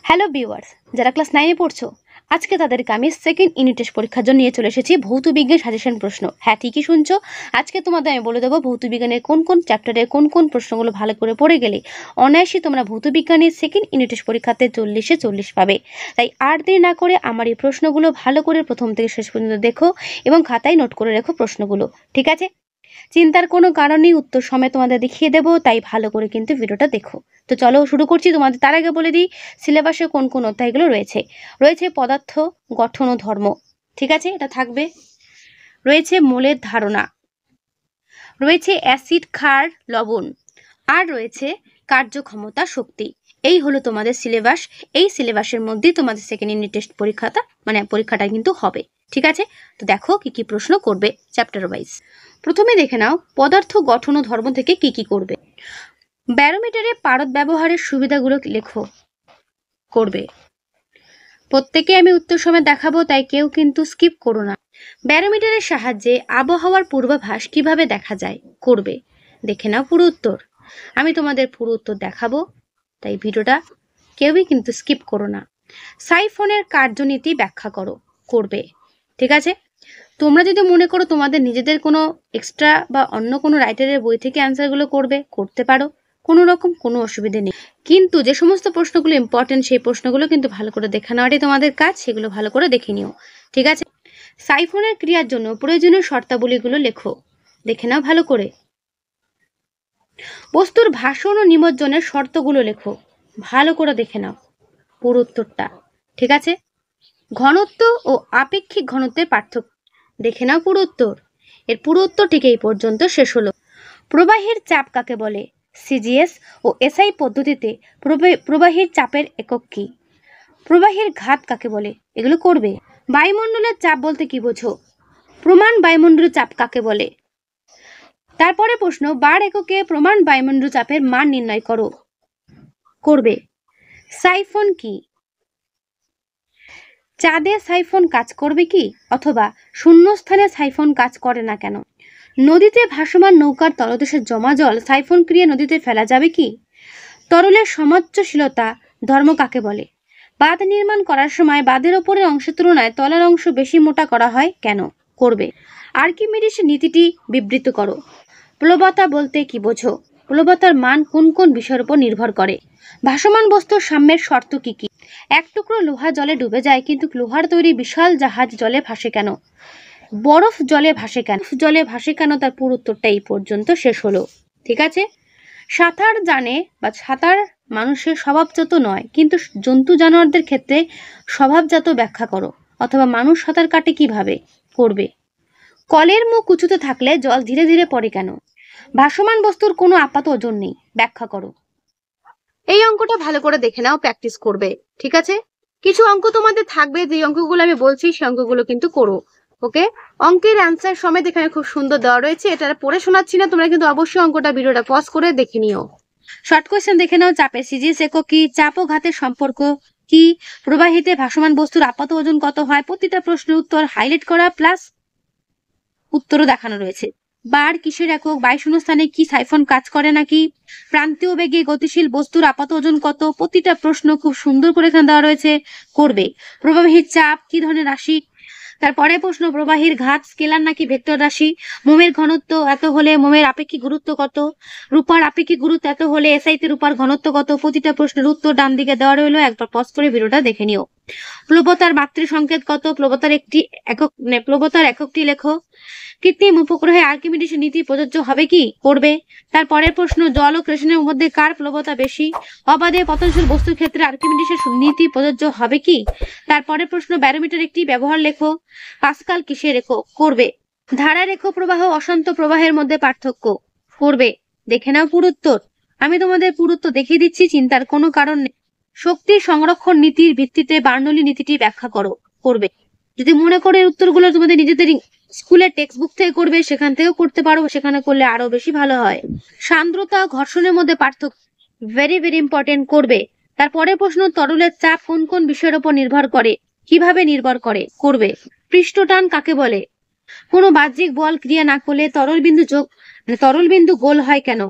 Hello viewers, যারা class 9 পড়ছো, আজকে তাদেরকে আমি সেকেন্ড ইউনিট টেস্ট পরীক্ষার জন্য নিয়ে চলে এসেছি ভৌতবিজ্ঞান সাজেশন প্রশ্ন। হ্যাঁ, ঠিকই শুনছো। আজকে তোমাদের আমি বলে দেবো ভৌতবিজ্ঞানের কোন কোন চ্যাপ্টারে কোন কোন প্রশ্নগুলো ভালো করে পড়ে গেলে অনায়াসে তোমরা ভৌতবিজ্ঞানের সেকেন্ড ইউনিট টেস্ট পরীক্ষাতে 40-এ 40 পাবে। তাই আর দেরি না করে আমার এই প্রশ্নগুলো ভালো করে প্রথম থেকে শেষ পর্যন্ত দেখো এবং খাতায় নোট করে রেখো প্রশ্নগুলো, ঠিক আছে? চিন্তার কোনো কারণেই উত্তর সময় তোমাদের দেখিয়ে দেবো, তাই ভালো করে কিন্তু ভিডিওটা দেখো। তো চলো শুরু করছি। তোমাদের তার আগে বলে দিই সিলেবাসে কোন কোন অধ্যায়গুলো রয়েছে পদার্থ, গঠন ও ধর্ম, ঠিক আছে, এটা থাকবে। রয়েছে মোলের ধারণা, রয়েছে অ্যাসিড, ক্ষার, লবণ, আর রয়েছে কার্যক্ষমতা, শক্তি। এই হলো তোমাদের সিলেবাস। এই সিলেবাসের মধ্যেই তোমাদের সেকেন্ড ইউনিট টেস্ট পরীক্ষাটা কিন্তু হবে, ঠিক আছে? তো দেখো কি কি প্রশ্ন করবে চ্যাপ্টার ওয়াইজ। প্রথমে দেখে নাও পদার্থ, গঠন ও ধর্ম থেকে কি কি করবে। ব্যারোমিটারে পারদ ব্যবহারের সুবিধাগুলো লেখো, করবে। প্রত্যেকে আমি উত্তর সময় দেখাবো, তাই কেউ কিন্তু স্কিপ করো না। ব্যারোমিটারের সাহায্যে আবহাওয়ার পূর্বাভাস কিভাবে দেখা যায়, করবে। দেখে নাও পুরো উত্তর। আমি তোমাদের পুরো উত্তর দেখাবো, তাই ভিডিওটা কেউই কিন্তু স্কিপ করো না। সাইফনের কার্যনীতি ব্যাখ্যা করো, করবে, ঠিক আছে? তোমরা যদি মনে করো তোমাদের নিজেদের কোনো এক্সট্রা বা অন্য কোনো রাইটারের বই থেকে অ্যান্সারগুলো করতে পারো, কোনো অসুবিধে নেই। কিন্তু যে সমস্ত প্রশ্নগুলো ইম্পর্টেন্ট সেই প্রশ্নগুলো কিন্তু ভালো করে দেখে নেওয়াটাই তোমাদের কাজ, সেগুলো ভালো করে দেখে নিও, ঠিক আছে? সাইফনের ক্রিয়ার জন্য প্রয়োজনীয় শর্তাবলীগুলো লেখো, দেখে নাও ভালো করে। বস্তুর ভাষণ ও নিমজ্জনের শর্তগুলো লেখো, ভালো করে দেখে নাও পুরো উত্তরটা, ঠিক আছে? ঘনত্ব ও আপেক্ষিক ঘনত্বের পার্থক্য, দেখে নাও পুরো উত্তর। এর পুরো উত্তর ঠিক এই পর্যন্ত শেষ হলো। প্রবাহের চাপ কাকে বলে? সিজিএস ও এসআই পদ্ধতিতে প্রবাহের চাপের একক কি? প্রবাহের ঘাত কাকে বলে? এগুলো করবে। বায়ুমণ্ডলের চাপ বলতে কি বোঝো? প্রমাণ বায়ুমণ্ডলীয় চাপ কাকে বলে? তারপরে প্রশ্ন, বার এককে প্রমাণ বায়ুমণ্ডলীয় চাপের মান নির্ণয় করো, করবে। সাইফন কি? চাঁদে সাইফন কাজ করবে কি, অথবা শূন্যস্থানে সাইফন কাজ করে না কেন? নদীতে ভাসমান নৌকার তলদেশে জমা জল সাইফন ক্রিয়া নদীতে ফেলা যাবে কি? তরলের সমচ্চশীলতা ধর্ম কাকে বলে? বাঁধ নির্মাণ করার সময় বাঁধের ওপরের অংশের তুলনায় তলার অংশ বেশি মোটা করা হয় কেন, করবে। আর্কিমিডিসের নীতিটি বিবৃত করো। প্লবতা বলতে কি বোঝো? প্লবতার মান কোন কোন বিষয়ের উপর নির্ভর করে? ভাসমান বস্তুর সাম্যের শর্ত কি কি? এক টুকরো লোহা জলে ডুবে যায়, কিন্তু লোহার তৈরি বিশাল জাহাজ জলে ভাসে কেন? বরফ জলে ভাসে কেন? তার পুরো উত্তরটা এই পর্যন্ত শেষ হলো, ঠিক আছে? সাঁতার জানে বা সাঁতার মানুষের স্বভাবজাত নয়, কিন্তু জন্তু জানোয়ারদের ক্ষেত্রে স্বভাবজাত ব্যাখ্যা করো, অথবা মানুষ সাঁতার কাটে কিভাবে, করবে। কলের মুখ উঁচুতে থাকলে জল ধীরে ধীরে পড়ে কেন? ভাসমান বস্তুর কোনো আপাত ওজন নেই, ব্যাখ্যা করো। এই অঙ্কটা ভালো করে দেখে নাও, প্র্যাকটিস করবে, ঠিক আছে? কিছু অঙ্ক তোমাদের থাকবে, যে অঙ্কগুলো আমি বলছি সেই অঙ্কগুলো কিন্তু করো, ওকে? অঙ্কের অ্যান্সার সমেত এখানে খুব সুন্দর দেওয়া রয়েছে, এটা পড়ে শোনাচ্ছি না, তোমরা কিন্তু অবশ্যই অঙ্কটা ভিডিওটা পজ করে দেখে নিও। শর্ট কোয়েশ্চেন দেখে নাও। চাপের সিজিএস একক কি? চাপ ও ঘাতের সম্পর্ক কি? প্রবাহিতে ভাসমান বস্তুর আপাত ওজন কত হয়? প্রতিটা প্রশ্নের উত্তর হাইলাইট করা প্লাস উত্তরও দেখানো রয়েছে। বার কিসের একক? বায়ুশূন্য স্থানে কি সাইফন কাজ করে নাকি? প্রান্তীয় বেগে গতিশীল বস্তুর আপাত ওজন কত? প্রতিটা প্রশ্ন খুব সুন্দর করে এখানে দেওয়া রয়েছে, করবে। প্রবাহীর চাপ কি ধরনের রাশি? তারপরে প্রশ্ন, প্রবাহীর ঘাত স্কেলার নাকি ভেক্টর রাশি? মোমের ঘনত্ব এত হলে মোমের আপেক্ষিক গুরুত্ব কত? রূপার আপেক্ষিক গুরুত্ব এত হলে এসআইতে রূপার ঘনত্ব কত? প্রতিটা প্রশ্নের উত্তর ডান দিকে দেওয়া রইলো, একবার পজ করে ভিডিওটা দেখে নিও। প্লবতার মাতৃ সংকেত কত? প্লবতার এককটি লেখো। কৃত্রিম উপগ্রহে আর্কিমিডিসের নীতি প্রযোজ্য হবে কি, করবে। তারপরের প্রশ্ন, জল ও ক্রেশনের মধ্যে কার প্লবতা বেশি? অবাধে পতনশীল বস্তুর ক্ষেত্রে আর্কিমিডিসের নীতি প্রযোজ্য হবে কি? তারপরের প্রশ্ন, ব্যারোমিটার একটি ব্যবহার লেখো। পাস্কাল কিসের একক, করবে। ধারা রেখো প্রবাহ অশান্ত প্রবাহের মধ্যে পার্থক্য, করবে। দেখে নাও পুরো উত্তর। আমি তোমাদের পুরো উত্তর দেখিয়ে দিচ্ছি, চিন্তার কোনো কারণ নেই। শক্তি সংরক্ষণ নীতির ভিত্তিতে বার্নৌলি নীতিটি ব্যাখ্যা করো, করবে। যদি মনে করো এই উত্তরগুলো তোমাদের নিজেদের স্কুলের টেক্সট বুক থেকে করবে, সেখান থেকেও করতে পারো, সেখানে করলে আরো বেশি ভালো হয়। সান্দ্রতা ঘর্ষণের মধ্যে পার্থক্য, ভেরি ভেরি ইম্পর্টেন্ট, করবে। তারপরে প্রশ্ন, তরলের চাপ কোন কোন বিষয়ের উপর নির্ভর করে, কিভাবে নির্ভর করে, করবে। পৃষ্ঠটান কাকে বলে? কোনো বাহ্যিক বল ক্রিয়া না করলে তরল বিন্দু গোল হয় কেন?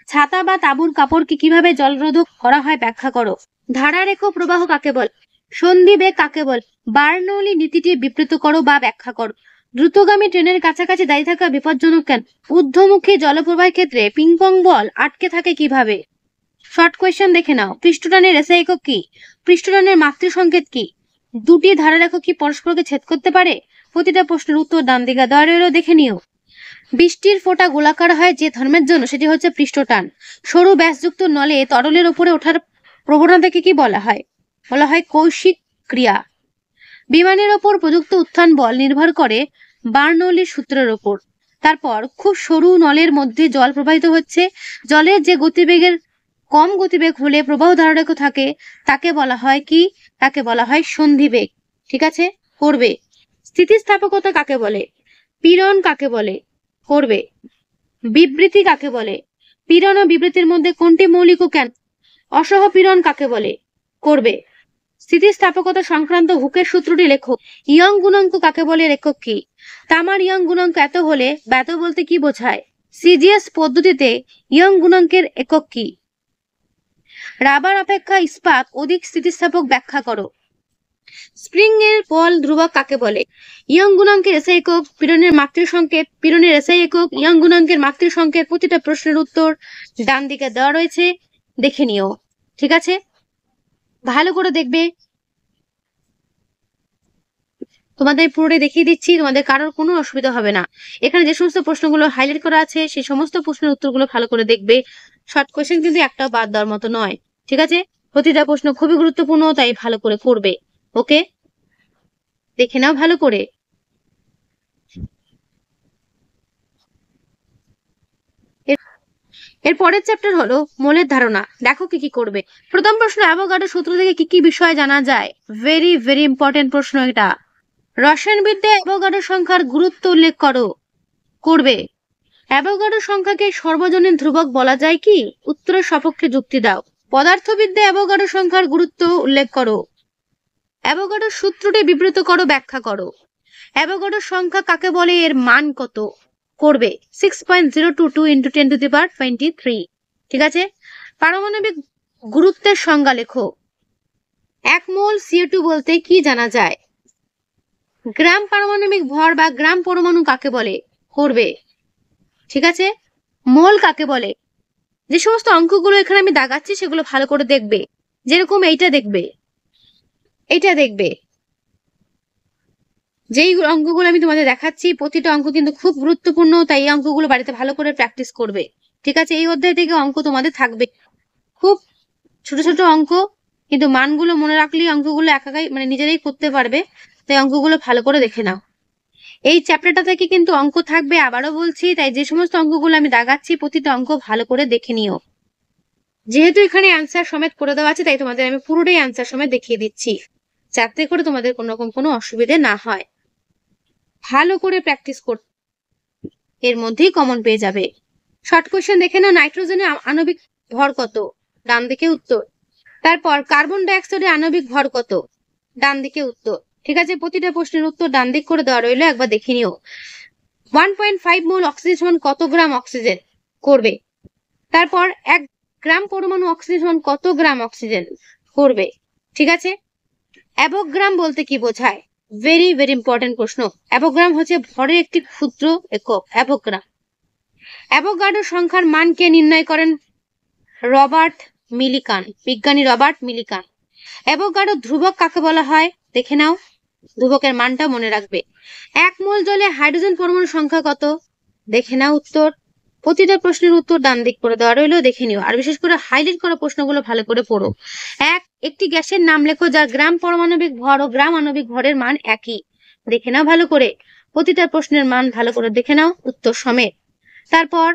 ছাতা বা তাঁবুর কাপড়কে কিভাবে জলরোধক করা হয়, ব্যাখ্যা করো। ধারারেখ প্রবাহ কাকে বলে? সন্ধিবেগ কাকে বলে? বার্নৌলি নীতিটি বিবৃত করো বা ব্যাখ্যা করো। দ্রুতগামী ট্রেনের কাছাকাছি দাঁড়িয়ে থাকা বিপজ্জনক কেন? ঊর্ধ্বমুখী জলপ্রবাহের ক্ষেত্রে পিংপং বল আটকে থাকে কিভাবে? শর্ট কোয়েশ্চেন দেখে নাও। পৃষ্ঠটানের এসআই একক কি? পৃষ্ঠটানের মাতৃ সংকেত কি? দুটি ধারারেখ কি পরস্পরকে ছেদ করতে পারে? প্রতিটা প্রশ্নের উত্তর ডান দিকে দেওয়া রইল, দেখে নিও। বৃষ্টির ফোঁটা গোলাকার হয় যে ধর্মের জন্য, সেটি হচ্ছে পৃষ্ঠটান। সরু ব্যাসযুক্ত নলে তরলের উপরে ওঠার প্রবণতাকে কি বলা হয়? বলা হয় কৌশিক ক্রিয়া। বিমানের ওপর প্রযুক্ত উত্থান বল নির্ভর করে বার্নৌলির সূত্রের ওপর। তারপর খুব সরু নলের মধ্যে জল প্রবাহিত হচ্ছে, জলের যে গতিবেগের কম গতিবেগ হলে প্রবাহ ধারারেখ থাকে তাকে বলা হয় কি? তাকে বলা হয় সন্ধিবেগ। ঠিক আছে, করবে। স্থিতিস্থাপকতা কাকে বলে? পীড়ন কাকে বলে? করবে। বিবৃতি কাকে বলে? পীড়ন ও বিবৃতির মধ্যে কোনটি মৌলিক ও কেন? অসহপীড়ন কাকে বলে? করবে। স্থিতিস্থাপকতা সংক্রান্ত হুকের সূত্রটি লেখো। ইয়ং গুণাঙ্ক কাকে বলে? একক কি? তামার ইয়ং গুণাঙ্ক এত হলে ব্যাত বলতে কি বোঝায়? সিজিএস পদ্ধতিতে ইয়ং গুণাঙ্কের একক কি? রাবার অপেক্ষা ইস্পাত অধিক স্থিতিস্থাপক, ব্যাখ্যা করো। স্প্রিং এর বল ধ্রুবক কাকে বলে? ইয়ং গুণাঙ্কের এসআই একক, পীড়নের মাতৃ সংকেত, পীড়নের এসআই একক, ইয়ং গুণাঙ্কের মাতৃ সংকেত। প্রতিটা প্রশ্নের উত্তর ডান দিকে দেওয়া রয়েছে, দেখে নিও। ঠিক আছে, ভালো করে দেখবে। তোমাদের পুরোটাই দেখিয়ে দিচ্ছি, তোমাদের কারোর কোনো অসুবিধা হবে না। এখানে যে সমস্ত প্রশ্নগুলো হাইলাইট করা আছে সেই সমস্ত প্রশ্নের উত্তরগুলো ভালো করে দেখবে। শর্ট কোয়েশ্চেন কিন্তু একটাও বাদ দেওয়ার মতো নয়। ঠিক আছে, প্রতিটা প্রশ্ন খুবই গুরুত্বপূর্ণ, তাই ভালো করে করবে। ওকে, দেখে নাও ভালো করে। এর পরের চ্যাপ্টার হলো মোলের ধারণা। দেখো কি কি করবে। প্রথম প্রশ্ন, অ্যাভোগাড্রো সূত্র থেকে কি কি বিষয় জানা যায়? ভেরি ভেরি ইম্পর্টেন্ট প্রশ্ন এটা। রসায়নবিদ্যায় অ্যাভোগাড্রো সংখ্যার গুরুত্ব উল্লেখ করো। করবে। অ্যাভোগাড্রো সংখ্যাকে সর্বজনীন ধ্রুবক বলা যায় কি? উত্তরের সপক্ষে যুক্তি দাও। পদার্থবিদ্যায় অ্যাভোগাড্রো সংখ্যার গুরুত্ব উল্লেখ করো। অ্যাভোগাড্রো সূত্রটি বিবৃত করো, ব্যাখ্যা করো। অ্যাভোগাড্রো সংখ্যা কাকে বলে? এর মান কত? করবে। 6.022 × 10⁻23। ঠিক আছে, পারমাণবিক গুরুত্বের সংজ্ঞা লেখো। 1 মোল CO2 বলতে কি জানা যায়? গ্রাম পারমাণবিক ভর বা গ্রাম পরমাণু কাকে বলে? করবে। ঠিক আছে, মোল কাকে বলে? যে সমস্ত অঙ্কগুলো এখানে আমি দাগাচ্ছি সেগুলো ভালো করে দেখবে। যেরকম এইটা দেখবে, এইটা দেখবে। যেই অঙ্কগুলো আমি তোমাদের দেখাচ্ছি প্রতিটা অঙ্ক কিন্তু খুব গুরুত্বপূর্ণ, তাই এই অঙ্কগুলো বাড়িতে ভালো করে প্র্যাকটিস করবে। ঠিক আছে, এই অধ্যায় থেকে অঙ্ক তোমাদের থাকবে, খুব ছোট ছোট অঙ্ক, কিন্তু মানগুলো মনে রাখলেই অঙ্কগুলো একাই মানে নিজেরাই করতে পারবে। তাই অঙ্কগুলো ভালো করে দেখে নাও। এই চ্যাপ্টারটা থেকে কিন্তু অঙ্ক থাকবে, আবারও বলছি, তাই যে সমস্ত অঙ্কগুলো আমি দাগাচ্ছি প্রতিটা অঙ্ক ভালো করে দেখে নিও। যেহেতু এখানে অ্যান্সার সমেত করে দেওয়া আছে, তাই তোমাদের আমি পুরোটাই অ্যান্সার সমেত দেখিয়ে দিচ্ছি, যাতে করে তোমাদের কোনো রকম কোনো অসুবিধে না হয়। ভালো করে প্র্যাকটিস কর, এর মধ্যেই কমন পেয়ে যাবে। শর্ট কোয়েশ্চেন দেখে নাও। নাইট্রোজেনের আণবিক ভর কত? ডান দিকে উত্তর। তারপর কার্বন ডাই অক্সাইডের আণবিক ভর কত? ডান দিকে উত্তর। ঠিক আছে, প্রতিটা প্রশ্নের উত্তর ডান দিক করে দেওয়া রইলো, একবার দেখে নিও। 1.5 মোল অক্সিজেন সমান কত গ্রাম অক্সিজেন? করবে। তারপর 1 গ্রাম পরমাণু অক্সিজেন সমান কত গ্রাম অক্সিজেন? করবে। ঠিক আছে, অ্যাভোগ্রাম বলতে কি বোঝায়? ভেরি ভেরি ইম্পর্টেন্ট প্রশ্ন। অ্যাভোগ্রাম হচ্ছে ভরের একটি ক্ষুদ্র একক, অ্যাভোগ্রাম। অ্যাভোগাড্রো সংখ্যার মান কে নির্ণয় করেন? রবার্ট মিলিকান, বিজ্ঞানী রবার্ট মিলিকান। অ্যাভোগাড্রো ধ্রুবক কাকে বলা হয়? দেখে নাও, ধ্রুবকের মানটা মনে রাখবে। 1 মোল জলে হাইড্রোজেন পরমাণুর সংখ্যা কত? দেখে নাও উত্তর। প্রতিটা প্রশ্নের উত্তর ডান দিক করে দেওয়া রইলো, দেখে নিও। আর বিশেষ করে হাইলাইট করা প্রশ্নগুলো ভালো করে পড়ো। একটি গ্যাসের নাম লেখো যার গ্রাম পারমাণবিক ভর ও গ্রাম আণবিক ভরের মান একই। দেখে নাও ভালো করে, প্রতিটা প্রশ্নের মান ভালো করে দেখে নাও উত্তর সমেত। তারপর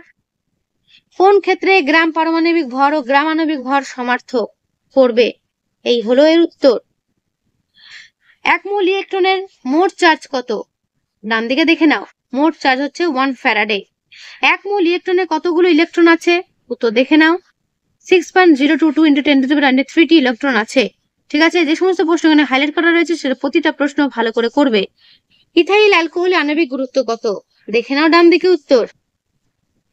কোন ক্ষেত্রে গ্রাম পারমাণবিক ভর ও গ্রাম আণবিক ভর সমার্থক? করবে। এই হলো এর উত্তর। 1 মোল ইলেকট্রনের মোট চার্জ কত? ডান দিকে দেখে নাও, মোট চার্জ হচ্ছে 1 ফ্যারাডে। 1 মোল ইলেকট্রনে কতগুলো ইলেকট্রন আছে? উত্তর দেখে নাও, 6.022 × 10⁻³ ইলেকট্রন আছে। ঠিক আছে, যে সমস্ত প্রশ্ন এখানে হাইলাইট করা রয়েছে সেটা প্রতিটা প্রশ্ন ভালো করে করবে। ইথাইল অ্যালকোহলের আণবিক গুরুত্ব কত? দেখে নাও ডান দিকে উত্তর।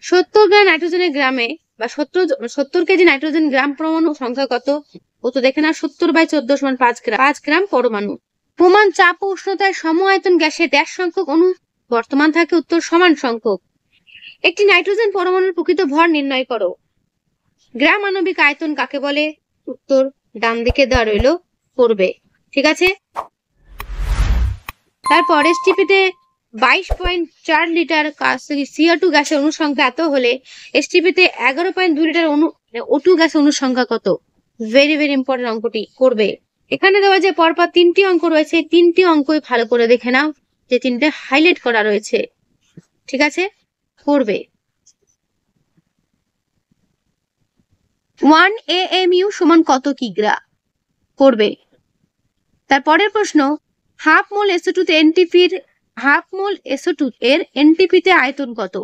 70 গ্রাম নাইট্রোজেনের গ্রামে বা 70 কেজি নাইট্রোজেন গ্রাম পরমাণু সংখ্যা কত? উত্তর দেখে না, 70/14 সমান 5 গ্রাম পরমাণু। প্রমাণ চাপ ও উষ্ণতায় সম আয়তন গ্যাসে ড্যাশ সংখ্যক অণু বর্তমান থাকে? উত্তর সমান সংখ্যক। একটি নাইট্রোজেন পরমাণুর প্রকৃত ভর নির্ণয় করো। গ্রাম আণবিক আয়তন কাকে বলে? উত্তর ডান দিকে দেওয়া রইল, করবে। ঠিক আছে। তারপর এসটিপিতে 22.4 লিটার CO2 গ্যাসের অণু সংখ্যা এত হলে এসটিপিতে 11.2 লিটার O2 গ্যাসের অণু সংখ্যা কত? ভেরি ভেরি ইম্পর্টেন্ট অঙ্কটি, করবে। এখানে দেওয়া যে পরপর 3টি অঙ্ক রয়েছে, 3টি অঙ্কই ভালো করে দেখে নাও, যে 3টে হাইলাইট করা রয়েছে। ঠিক আছে, করবে। 1 AMU সমান কত কিগ্রা? করবে। তারপরের প্রশ্ন, হাফ মোল SO2 এর এনটিপিতে আয়তন কত?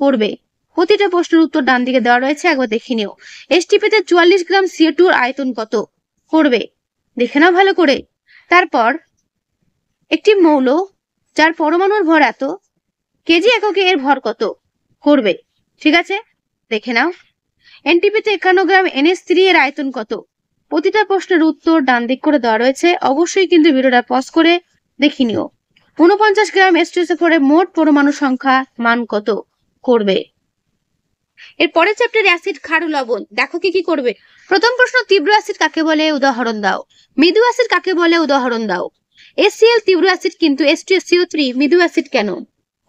করবে। প্রতিটা প্রশ্নের উত্তর ডান দিকে দেওয়া রয়েছে, একবার দেখে নিও। এসটিপিতে 44 গ্রাম CO2 এর আয়তন কত? করবে, দেখে নাও ভালো করে। তারপর একটি মৌল যার পরমাণুর ভর এত, কেজি এককে এর ভর কত? করবে। ঠিক আছে, দেখে নাও। এনটিপিতে 51 গ্রাম NH3 এর আয়তন কত? প্রতিটা প্রশ্নের উত্তর ডান দিক করে দেওয়া রয়েছে, অবশ্যই কিন্তু ভিডিওটা পজ করে দেখে নিও। 49 গ্রাম H2SO4 এর মোট পরমাণু সংখ্যা মান কত? করবে। এরপরে চ্যাপ্টার অ্যাসিড, ক্ষার ও লবণ। দেখো কি কি করবে। প্রথম প্রশ্ন, তীব্র অ্যাসিড কাকে বলে? উদাহরণ দাও। মৃদু অ্যাসিড কাকে বলে? উদাহরণ দাও। HCl তীব্র অ্যাসিড, কিন্তু H2SO3 মৃদু অ্যাসিড কেন?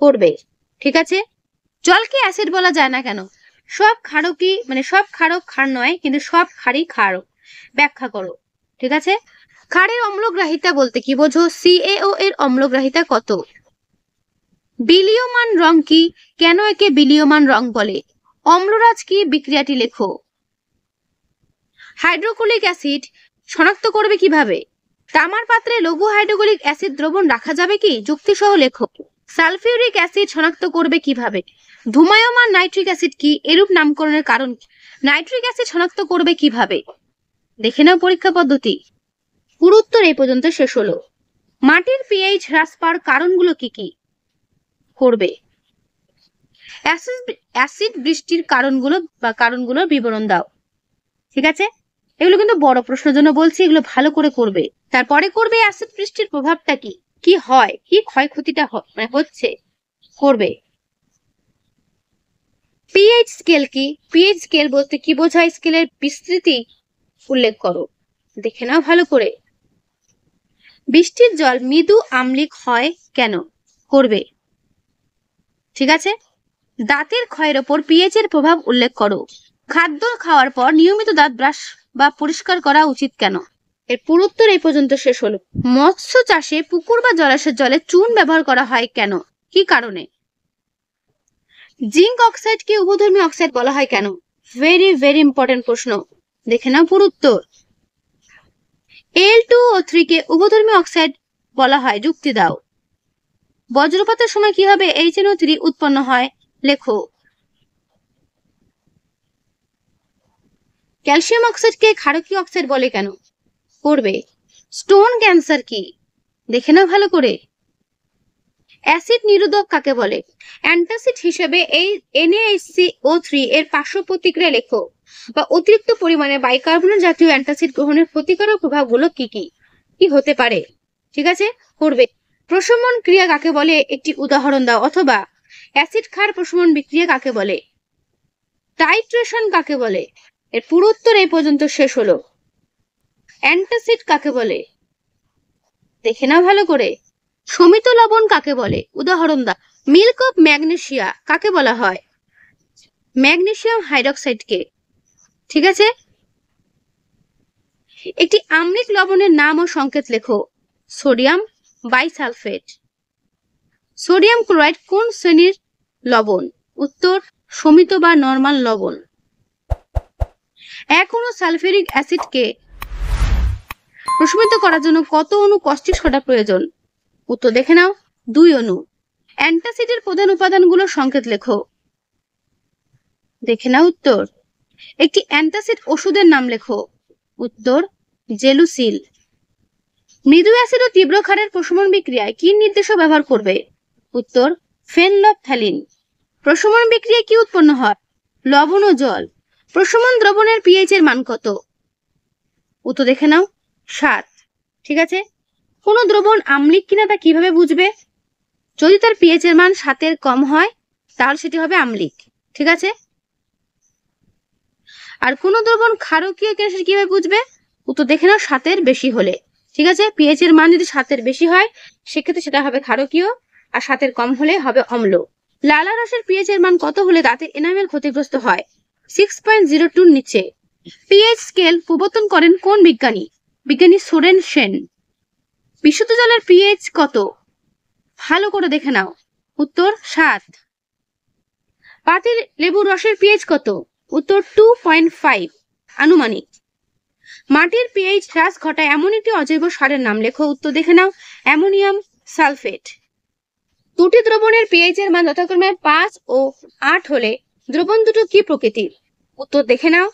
করবে। ঠিক আছে। জলকে অ্যাসিড বলা যায় না কেন? সব ক্ষারকই সব ক্ষারক ক্ষার নয়, কিন্তু সব ক্ষারই ক্ষারক। ব্যাখ্যা করো। ঠিক আছে। ক্ষারের অম্লগ্রাহিতা বলতে কি বোঝো? CaO এর অম্লগ্রাহিতা কত? বিলীয়মান রং কি? কেন একে বিলীয়মান রং বলে? অম্লরাজ কি? বিক্রিয়াটি লেখো। হাইড্রোক্লোরিক অ্যাসিড শনাক্ত করবে কিভাবে? তামার পাত্রে লঘু হাইড্রোক্লোরিক অ্যাসিড দ্রবণ রাখা যাবে কি? যুক্তি সহ লেখো। সালফিউরিক অ্যাসিড শনাক্ত করবে কিভাবে? ধূমায়মান নাইট্রিক অ্যাসিড কি? এরূপ নামকরণের কারণ কি? নাইট্রিক অ্যাসিড শনাক্ত করবে কিভাবে? দেখে নাও পরীক্ষা পদ্ধতি। পুরো উত্তর এই পর্যন্ত শেষ হলো। মাটির পিএইচ হ্রাস পাওয়ার কারণগুলো কি কি? করবে। অ্যাসিড বৃষ্টির কারণগুলোর বিবরণ দাও। ঠিক আছে, এগুলো কিন্তু বড় প্রশ্নের জন্য বলছি, এগুলো ভালো করে করবে। তারপরে করবে অ্যাসিড বৃষ্টির প্রভাবটা কি, কি হয়, কি ক্ষয়ক্ষতিটা হচ্ছে, করবে। পিএইচ স্কেল কি? পিএইচ স্কেল বলতে কি বোঝায়? স্কেলের বিস্তৃতি উল্লেখ করো। দেখে নাও ভালো করে। বৃষ্টির জল মৃদু আম্লিক হয় কেন? করবে। ঠিক আছে। দাঁতের ক্ষয়ের ওপর পিএইচ এর প্রভাব উল্লেখ করো। খাদ্য খাওয়ার পর নিয়মিত দাঁত ব্রাশ বা পরিষ্কার করা উচিত কেন? এর পুরো উত্তর এই পর্যন্ত শেষ হলো। মৎস্য চাষে পুকুর বা জলাশয়ের জলে চুন ব্যবহার করা হয় কেন? কি কারণে? জিঙ্ক অক্সাইডকে উভধর্মী অক্সাইড বলা হয় কেন? ভেরি ভেরি ইম্পর্টেন্ট প্রশ্ন, দেখে নাও পুরো উত্তর। Al2O3 কে উভধর্মী অক্সাইড বলা হয়, যুক্তি দাও। বজ্রপাতের সময় কি হবে? HNO3 উৎপন্ন হয়, লেখো। ক্যালসিয়াম অক্সাইডকে ক্ষারকীয় অক্সাইড বলে কেন? করবে। স্টোন ক্যান্সার কি? দেখে নাও ভালো করে। অ্যাসিড নিরোধক কাকে বলে? অ্যান্টাসিড হিসেবে এই NaHCO3 এর পার্শ্ব প্রতিক্রিয়া লেখো, বা অতিরিক্ত পরিমাণে বাইকার্বনেট জাতীয় অ্যান্টাসিড গ্রহণের ক্ষতিকারক প্রভাবগুলো কি কি কি হতে পারে? ঠিক আছে, করবে। প্রশমন ক্রিয়া কাকে বলে? একটি উদাহরণ দাও, অথবা অ্যাসিড ক্ষার প্রশমন বিক্রিয়া কাকে বলে? টাইট্রেশন কাকে বলে? এর পুরো উত্তর এই পর্যন্ত শেষ হলো। অ্যান্টাসিড কাকে বলে? দেখে নাও ভালো করে। সমিত লবণ কাকে বলে? উদাহরণ দাও। মিল্ক অফ ম্যাগনেসিয়া কাকে বলা হয়? ম্যাগনেসিয়াম হাইড্রোক্সাইডকে। ঠিক আছে। একটি আম্লিক লবণের নাম ও সংকেত লেখো। Sodium bisulphate. সোডিয়াম ক্লোরাইড কোন শ্রেণীর লবণ? উত্তর সমিত বা নরমাল লবণ। এক অণু সালফিউরিক অ্যাসিডকে প্রশমিত করার জন্য কত অণু কস্টিক সোডা প্রয়োজন? উত্তর দেখে নাও, 2 অণু। অ্যান্টাসিডের প্রধান উপাদানগুলোর সংকেত লেখো। দেখে নাও উত্তর। একটি অ্যান্টাসিড ওষুধের নাম লেখো। উত্তর জেলুসিল। মৃদু অ্যাসিড ও তীব্র ক্ষারের প্রশমন বিক্রিয়ায় কি নির্দেশক ব্যবহার করবে? উত্তর ফেনলফথ্যালিন। প্রশমন বিক্রিয়ায় কি উৎপন্ন হয়? লবণ ও জল। প্রশমন দ্রবণের পিএইচ এর মান কত? উত্তর দেখে নাও, 7। ঠিক আছে, কোন দ্রবণ আম্লিক কিনা তা কিভাবে বুঝবে? যদি তার পিএইচ এর মান 7 কম হয় তাহলে সেটি হবে আম্লিক। ঠিক আছে, আর কোন দ্রবণ ক্ষারকীয় কিনা সেটা কিভাবে বুঝবে? উত্তর দেখে নাও, 7 বেশি হলে। ঠিক আছে, পিএইচ এর মান যদি 7 বেশি হয় সেক্ষেত্রে সেটা হবে ক্ষারকীয়, আর 7 কম হলে হবে অম্ল। লালা রসের পিএইচ এর মান কত হলে দাঁতের এনামেল ক্ষতিগ্রস্ত হয়? 6.02 নিচে। পিএইচ স্কেল প্রবর্তন করেন কোন বিজ্ঞানী? বিজ্ঞানী সোরেন সেন। বিশুদ্ধ জলের পিএইচ কত? ভালো করে দেখে নাও, উত্তর 7। পাতিল লেবুর রসের পিএইচ কত? উত্তর 2.5 আনুমানিক। মাটির পিএইচ হ্রাস ঘটায় এমন একটি অজৈব সারের নাম লেখো। উত্তর দেখে নাও, অ্যামোনিয়াম সালফেট। দুটি দ্রবণের পিএইচ এর মান যথাক্রমে 5 ও 8 হলে দ্রবণ দুটো কি প্রকৃতির? উত্তর দেখে নাও,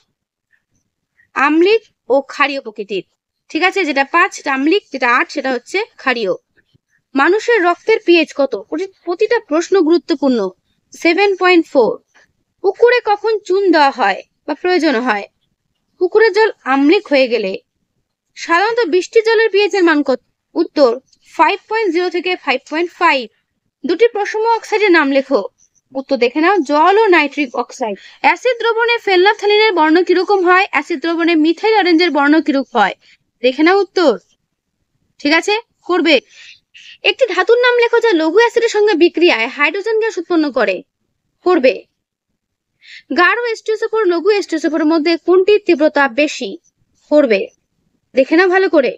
আম্লিক ও ক্ষারীয় প্রকৃতির। ঠিক আছে, যেটা 5 সেটা আম্লিক, যেটা 8 সেটা হচ্ছে ক্ষারীয়। মানুষের রক্তের পিএইচ কত? প্রতিটা প্রশ্ন গুরুত্বপূর্ণ। 7.4। পুকুরে কখন চুন দেওয়া হয় বা প্রয়োজন হয়? পুকুরের জল আম্লিক হয়ে গেলে। সাধারণত বৃষ্টি জলের পিএইচ এর মান কত? উত্তর 5.0 থেকে 5.5। দুটি প্রশম অক্সাইডের নাম লেখো। উত্তর দেখে নাও, জল ও নাইট্রিক অক্সাইড। অ্যাসিড দ্রবণে ফেনলাফথ্যালিনের বর্ণ কিরকম হয়? অ্যাসিড দ্রবণে মিথাইল অরেঞ্জের বর্ণ কিরূপ হয়? দেখে নাও উত্তর। ঠিক আছে, করবে। একটি ধাতুর নাম লেখো যা লঘু অ্যাসিডের সঙ্গে বিক্রিয়ায় হাইড্রোজেন গ্যাস উৎপন্ন করে। করবে। গাঢ় H2SO4 লঘু H2SO4 এর মধ্যে কোনটির তীব্রতা বেশি? করবে। দেখে নাও ভালো করে।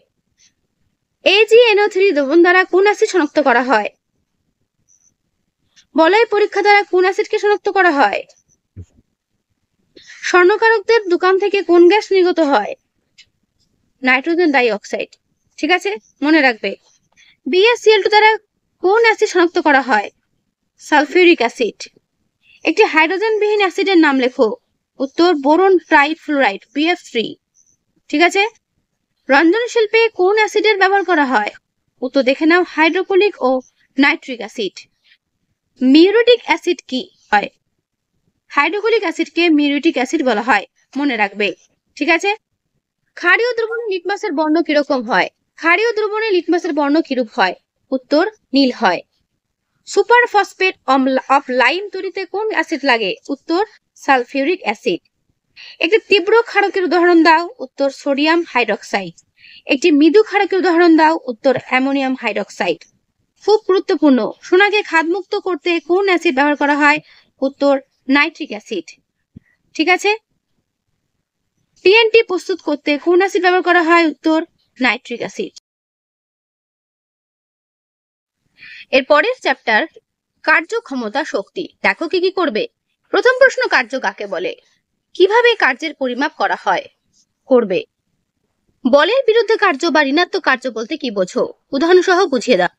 AgNO3 দ্রবণ দ্বারা কোন অ্যাসিড শনাক্ত করা হয়? বলয় পরীক্ষা দ্বারা কোন অ্যাসিডকে শনাক্ত করা হয়? স্বর্ণকারকদের দোকান থেকে কোন গ্যাস নির্গত হয়? Nitrogen die oxide. ঠিক আছে, মনে রাখবে। BaCl2 দ্বারা কোন অ্যাসিড শনাক্ত করা হয়? Sulphuric acid. একটি হাইড্রোজেন বিহীন অ্যাসিডের নাম লেখো। উত্তর বোরন ট্রাইফ্লোরাইড, BF3। ঠিক আছে, রঞ্জন শিল্পে কোন অ্যাসিডের ব্যবহার করা হয়? উত্তর দেখে নাও, হাইড্রোক্লোরিক ও নাইট্রিক অ্যাসিড। মিউরেটিক অ্যাসিড কি হয়? হাইড্রোক্লোরিক অ্যাসিডকে মিউরেটিক অ্যাসিড বলা হয়, মনে রাখবে। ঠিক আছে, ক্ষারীয় দ্রবণে লিটমাসের বর্ণ কিরকম হয়? ক্ষারীয় দ্রবণে লিটমাসের বর্ণ কিরূপ হয়? উত্তর নীল হয়। সুপার ফসফেট অফ লাইম তৈরিতে কোন অ্যাসিড লাগে? উত্তর সালফিউরিক অ্যাসিড। একটি তীব্র ক্ষারকের উদাহরণ দাও। উত্তর সোডিয়াম হাইড্রক্সাইড। একটি মৃদু ক্ষারকের উদাহরণ দাও। উত্তর অ্যামোনিয়াম হাইড্রক্সাইড। খুব গুরুত্বপূর্ণ, সোনাকে খাদমুক্ত করতে কোন অ্যাসিড ব্যবহার করা হয়? উত্তর নাইট্রিক অ্যাসিড। ঠিক আছে, টিএনটি প্রস্তুত করতে কোন অ্যাসিড ব্যবহার করা হয়? উত্তর নাইট্রিক অ্যাসিড। এর পরের চ্যাপ্টার কার্যক্ষমতা শক্তি। দেখো কি কি করবে। প্রথম প্রশ্ন, কার্য কাকে বলে? কিভাবে কার্যের পরিমাপ করা হয়? করবে। বলের বিরুদ্ধে কার্য বা ঋণাত্মক কার্য বলতে কি বোঝো? উদাহরণ সহ বুঝিয়ে দাও।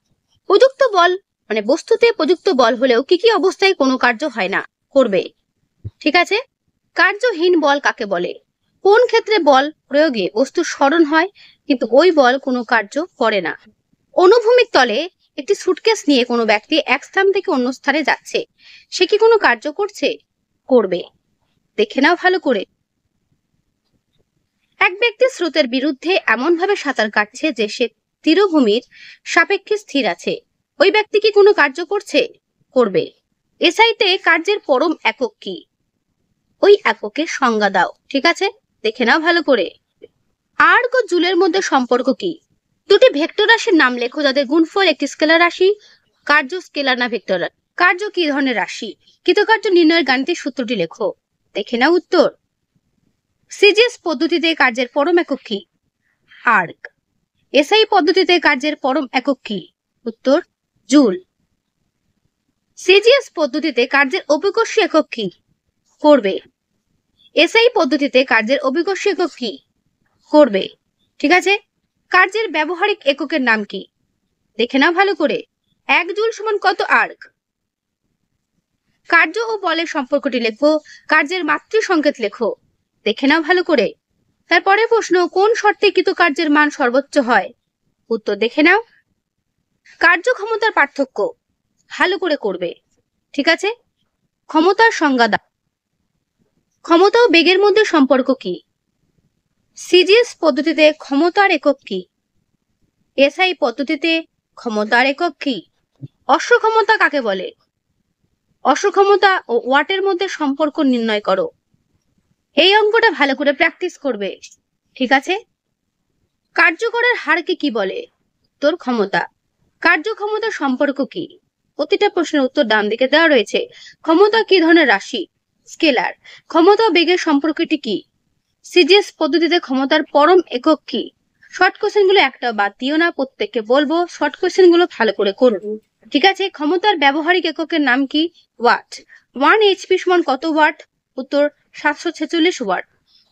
প্রযুক্ত বল মানে বস্তুতে প্রযুক্ত বল হলেও কি কি অবস্থায় কোনো কার্য হয় না? করবে। ঠিক আছে, কার্যহীন বল কাকে বলে? কোন ক্ষেত্রে বল প্রয়োগে বস্তু স্মরণ হয় কিন্তু ওই বল কোনো কার্য করে না? অনুভূমিক তলে একটি সুটকেস নিয়ে কোনো ব্যক্তি এক স্থান থেকে অন্য স্থানে যাচ্ছে, সে কি কোনো কার্য করছে? করবে। দেখে নাও ভালো করে। এক ব্যক্তি স্রোতের বিরুদ্ধে এমন ভাবে সাঁতার কাটছে যে সে তীরভূমির সাপেক্ষে স্থির আছে, ওই ব্যক্তি কি কোনো কার্য করছে? করবে। এসআইতে কার্যের পরম একক কি? ওই এককের সংজ্ঞা দাও। ঠিক আছে, দেখে নাও ভালো করে। আর্ক ও জুলের মধ্যে সম্পর্ক কি? দুটি ভেক্টর রাশির নাম লেখো যাদের গুণফল একটি স্কেলার রাশি। কার্য স্কেলার না ভেক্টর? কার্য কি ধরনের রাশি? কৃতকার্য নির্ণয়ের গাণিতিক সূত্রটি লেখো। দেখে নাও উত্তর। সিজিএস পদ্ধতিতে কার্যের পরম একক কি? আর্ক। এসআই পদ্ধতিতে কার্যের পরম একক কি? উত্তর জুল। সিজিএস পদ্ধতিতে কার্যের অভিকর্ষী একক কি? করবে। এসআই পদ্ধতিতে কার্যের অভিকর্ষী একক কি? করবে। ঠিক আছে, কার্যের ব্যবহারিক এককের নাম কি? দেখে নাও ভালো করে। 1 জুল সমান কত আর্ক? কার্য ও বলের সম্পর্কটি লেখো। কার্যের মাতৃ সংকেত লেখো। দেখে নাও ভালো করে। তারপরে প্রশ্ন, কোন শর্তে কৃতকার্যের মান সর্বোচ্চ হয়? উত্তর দেখে নাও। কার্যক্ষমতার পার্থক্য ভালো করে করবে। ঠিক আছে, ক্ষমতার সংজ্ঞা দাও। ক্ষমতা ও বেগের মধ্যে সম্পর্ক কি? সিজিএস পদ্ধতিতে ক্ষমতার একক কি? এসআই পদ্ধতিতে ক্ষমতার একক কি? অশ্ব ক্ষমতা কাকে বলে? অশ্ব ক্ষমতা ও ওয়াটের মধ্যে সম্পর্ক নির্ণয় করো। এই অঙ্কটা ভালো করে প্র্যাকটিস করবে, ঠিক আছে? কার্যকরের হারকে কি বলে? তোর ক্ষমতা। কার্যক্ষমতার সম্পর্ক কি? প্রতিটা প্রশ্নের উত্তর ডান দিকে দেওয়া রয়েছে। ক্ষমতা কি ধরনের রাশি? স্কেলার। ক্ষমতা ও বেগের সম্পর্কটি কি? সিজিএস পদ্ধতিতে ক্ষমতার পরম একক কি? শর্ট কোশ্চেন গুলো একটা বাদ দিও না, প্রত্যেককে বলবো শর্ট কোশ্চেন গুলো ভালো করে করুন, ঠিক আছে? ক্ষমতার ব্যবহারিক এককের নাম কি? ওয়াট। 1 HP সমান কত ওয়াট? উত্তর 746 ওয়াট।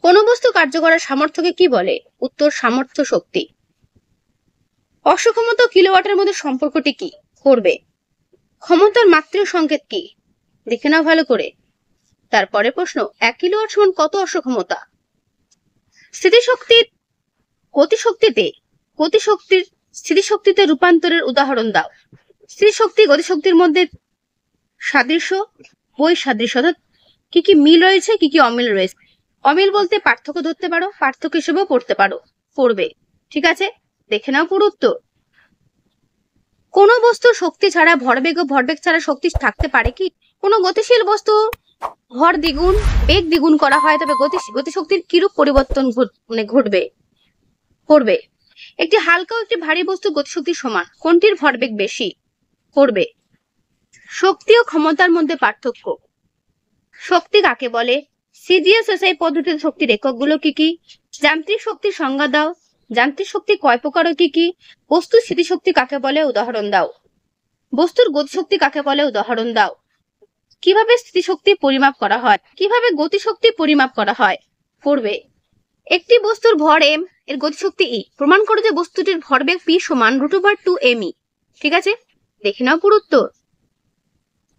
কোন বস্তু কার্য করার সামর্থ্যকে কি বলে? উত্তর সামর্থ্য শক্তি। অশ্বক্ষমতা ও কিলোওয়াটের মধ্যে সম্পর্কটি কি? করবে। ক্ষমতার মাত্রিক সংকেত কি? দেখে নাও ভালো করে। তারপরে প্রশ্ন, 1 কিলোওয়াট সমান কত অশ্বক্ষমতা? স্থিতিশক্তির স্থিতিশক্তিতে রূপান্তরের উদাহরণ দাও। স্থিতিশক্তি গতিশক্তির মধ্যে সাদৃশ্য, বৈসাদৃশ্য, অর্থাৎ কি কি মিল রয়েছে, কি কি অমিল রয়েছে। অমিল বলতে পার্থক্য ধরতে পারো, পার্থক্য হিসেবেও পড়তে পারো, পড়বে, ঠিক আছে? দেখে নাও পুরো উত্তর। কোন বস্তুর শক্তি ছাড়া ভরবেগ ও ভরবেগ ছাড়া শক্তি থাকতে পারে কি? কোন গতিশীল বস্তু ভর দ্বিগুণ বেগ দ্বিগুণ করা হয় তবে গতিশক্তির কিরূপ পরিবর্তন ঘটবে? করবে। একটি হালকা ও একটি ভারী বস্তু গতিশক্তির সমান, কোনটির ভরবেগ বেশি? করবে। শক্তি ও ক্ষমতার মধ্যে পার্থক্য। শক্তি কাকে বলে? সিজিএস এসআই পদ্ধতিতে শক্তির এককগুলো কি কি? যান্ত্রিক শক্তির সংজ্ঞা দাও। যান্ত্রিক শক্তি কয় প্রকার ও কি কি? বস্তুর স্থিতিশক্তি কাকে বলে? উদাহরণ দাও। বস্তুর গতিশক্তি কাকে বলে? উদাহরণ দাও। কিভাবে স্থিতিশক্তি পরিমাপ করা হয়? কিভাবে গতিশক্তি পরিমাপ করা হয়? করবে। একটি বস্তুর ভর m এর গতিশক্তি e, প্রমাণ করো যে বস্তুটির ভরবেগ p সমান √2me, ঠিক আছে? দেখে নাও পুরো উত্তর।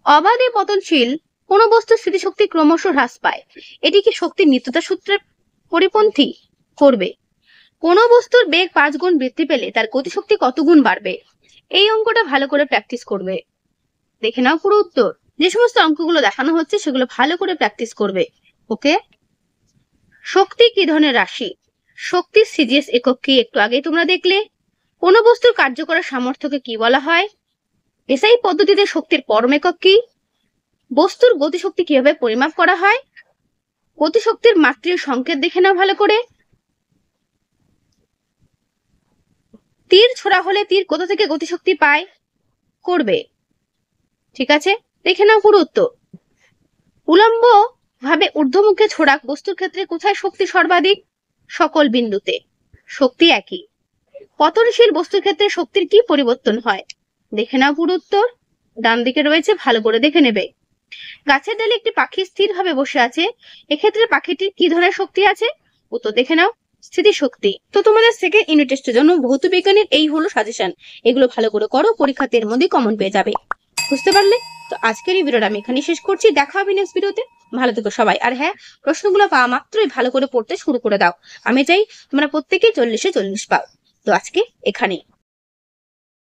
অবাধে পতনশীল কোন বস্তুর স্থিতিশক্তি ক্রমশ হ্রাস পায়, এটি কি শক্তির নিত্যতা সূত্রের পরিপন্থী? করবে। কোন বস্তুর বেগ 5 গুণ বৃদ্ধি পেলে তার গতিশক্তি কত গুণ বাড়বে? এই অঙ্কটা ভালো করে প্র্যাকটিস করবে, দেখে নাও পুরো উত্তর। যে সমস্ত অঙ্কগুলো দেখানো হচ্ছে সেগুলো ভালো করে প্র্যাকটিস করবে, ওকে? শক্তি কি ধরনের রাশি? শক্তির সিজিএস একক কি? একটু আগেই তোমরা দেখলে। কোন বস্তুর কার্য করার সামর্থ্যকে কি বলা হয়? এসআই পদ্ধতিতে শক্তির পরম একক কি? বস্তুর গতিশক্তি কিভাবে পরিমাপ করা হয়? গতিশক্তির মাত্রিক সংকেত দেখে নাও ভালো করে। তীর ছোড়া হলে তীর কোথা থেকে গতিশক্তি পায়? করবে, ঠিক আছে? দেখে নাও পুরো উত্তর। উলম্ব ভাবে ঊর্ধ্বমুখে ছোড়া বস্তুর ক্ষেত্রে কোথায় শক্তি সর্বাধিক? সকল বিন্দুতে। শক্তি একই। পতনশীল বস্তুর ক্ষেত্রে শক্তির কি পরিবর্তন হয়? দেখে নাও পুরো উত্তর, ডান দিকে রয়েছে, ভালো করে দেখে নেবে। গাছের ডালে একটি পাখি স্থির ভাবে বসে আছে, এক্ষেত্রে পাখিটির কি ধরনের শক্তি আছে? উত্তর দেখে নাও, স্থিতিশক্তি। তো তোমাদের সেকেন্ড ইউনিট টেস্টের জন্য ভৌত বিজ্ঞানের এই হলো সাজেশন, এগুলো ভালো করে করো, পরীক্ষাতে এর মধ্যে কমন পেয়ে যাবে, বুঝতে পারলে? তো আজকের এই ভিডিওটা আমি এখানে শেষ করছি, দেখা হবে নেক্সট ভিডিওতে। ভালো থেকো সবাই, আর হ্যাঁ, প্রশ্নগুলো পাওয়া মাত্রই ভালো করে পড়তে শুরু করে দাও। আমি চাই তোমরা প্রত্যেকেই 40-এ 40 পাও। তো আজকে এখানেই।